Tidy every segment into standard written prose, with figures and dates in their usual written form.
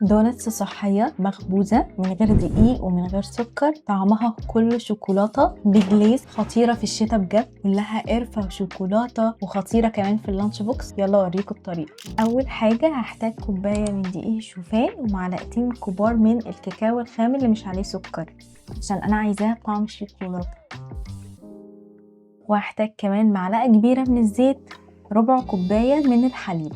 دونتس صحية مخبوزة من غير دقيق ومن غير سكر، طعمها كله شوكولاتة بجليز، خطيرة في الشتاء بجد، كلها قرفة وشوكولاتة وخطيرة كمان في اللانش بوكس. يلا اوريكم الطريقة. اول حاجة هحتاج كوباية من دقيق الشوفان ومعلقتين كبار من الكاكاو الخام اللي مش عليه سكر عشان انا عايزاها طعم الشوكولاتة، وهحتاج كمان معلقة كبيرة من الزيت، ربع كوباية من الحليب،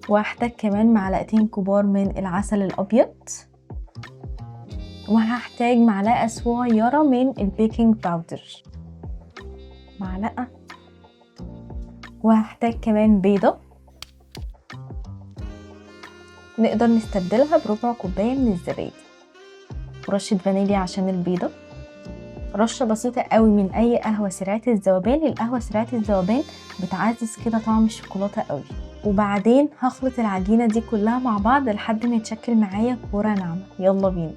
وهحتاج كمان معلقتين كبار من العسل الابيض، وهحتاج معلقه صغيره من البيكنج باودر، معلقه، وهحتاج كمان بيضه نقدر نستبدلها بربع كوبايه من الزبادي، ورشه فانيليا عشان البيضه، رشه بسيطه قوي من اي قهوه سريعه الذوبان. القهوه سريعه الذوبان بتعزز كده طعم الشوكولاته قوي. وبعدين هخلط العجينه دي كلها مع بعض لحد ما يتشكل معايا كوره ناعمه. يلا بينا.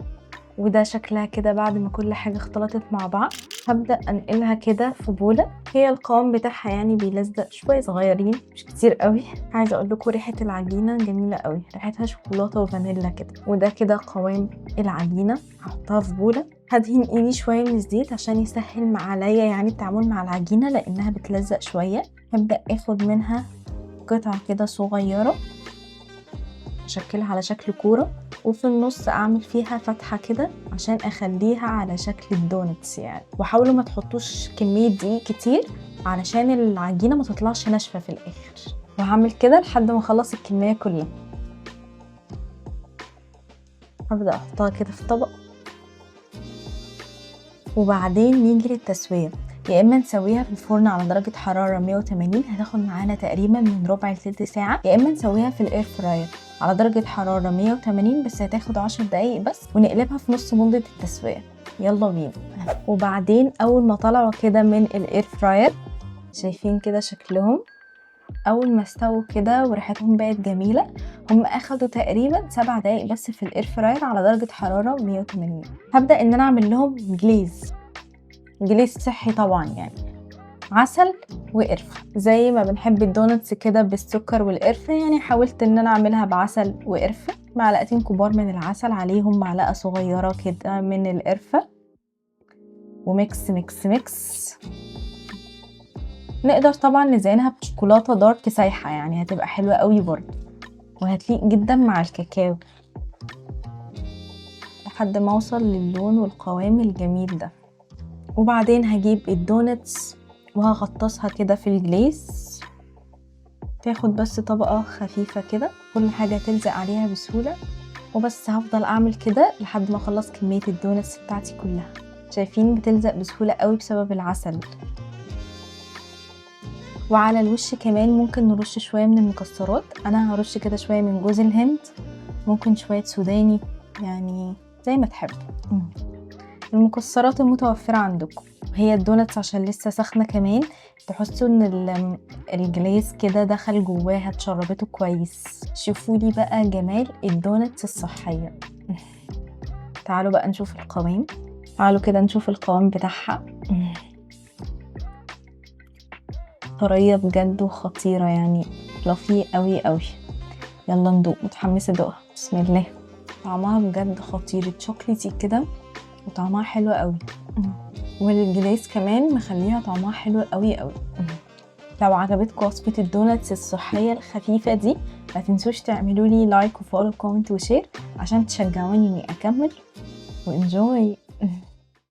وده شكلها كده بعد ما كل حاجه اختلطت مع بعض. هبدا انقلها كده في بوله. هي القوام بتاعها يعني بيلزق شويه صغيرين مش كتير قوي. عايزه اقول لكم ريحه العجينه جميله قوي، ريحتها شوكولاته وفانيلا كده. وده كده قوام العجينه. هحطها في بوله، هدهن ايدي شويه من الزيت عشان يسهل عليا يعني التعامل مع العجينه لانها بتلزق شويه. هبدا اخد منها قطع كده صغيره اشكلها على شكل كوره، وفي النص اعمل فيها فتحه كده عشان اخليها على شكل الدونتس يعني. وحاولوا ما تحطوش كميه دقيق كتير علشان العجينه ما تطلعش ناشفه في الاخر. وهعمل كده لحد ما اخلص الكميه كلها. هبدا احطها كده في طبق، وبعدين نيجي للتسويه. يا اما نسويها في الفرن على درجه حراره 180 هتاخد معانا تقريبا من ربع لتلت ساعه، يا اما نسويها في الاير فراير على درجه حراره 180 بس هتاخد 10 دقايق بس، ونقلبها في نص مده التسويه. يلا بينا. وبعدين اول ما طلعوا كده من الاير فراير شايفين كده شكلهم، اول ما استووا كده وريحتهم بقت جميله. هم اخدوا تقريبا 7 دقايق بس في الاير فراير على درجه حراره 180. هبدا ان انا اعمل لهم جليز صحي طبعا، يعني عسل وقرفه زي ما بنحب الدونتس كده بالسكر والقرفه، يعني حاولت ان انا اعملها بعسل وقرفه. معلقتين كبار من العسل عليهم معلقه صغيره كده من القرفه، وميكس ميكس ميكس. نقدر طبعا نزينها بشوكولاته دارك سايحه يعني هتبقى حلوه قوي برضه، وهتليق جدا مع الكاكاو لحد ما اوصل للون والقوام الجميل ده. وبعدين هجيب الدونتس وهغطسها كده في الجليس، تاخد بس طبقة خفيفة كده، كل حاجة تلزق عليها بسهولة. وبس هفضل اعمل كده لحد ما اخلص كمية الدونتس بتاعتي كلها. شايفين بتلزق بسهولة قوي بسبب العسل. وعلى الوش كمان ممكن نرش شوية من المكسرات. انا هرش كده شوية من جوز الهند، ممكن شوية سوداني، يعني زي ما تحب المكسرات المتوفرة عندكم. هي الدونتس عشان لسه سخنة كمان تحسوا ان الجليز كده دخل جواها اتشربته كويس. شوفوا لي بقى جمال الدونتس الصحية. تعالوا بقى نشوف القوام. تعالوا كده نشوف القوام بتاعها. طرية بجد وخطيرة يعني، فلافي قوي قوي. يلا ندوق، متحمسة ادوقها. بسم الله. طعمها بجد خطير، شوكليتي كده وطعمها حلو قوي. والجليس كمان مخليها طعمها حلو قوي قوي. لو عجبتكم وصفة الدونتس الصحية الخفيفة دي ما تنسوش تعملوا لي لايك وفولو كومنت وشير عشان تشجعوني اني اكمل. وانجوي.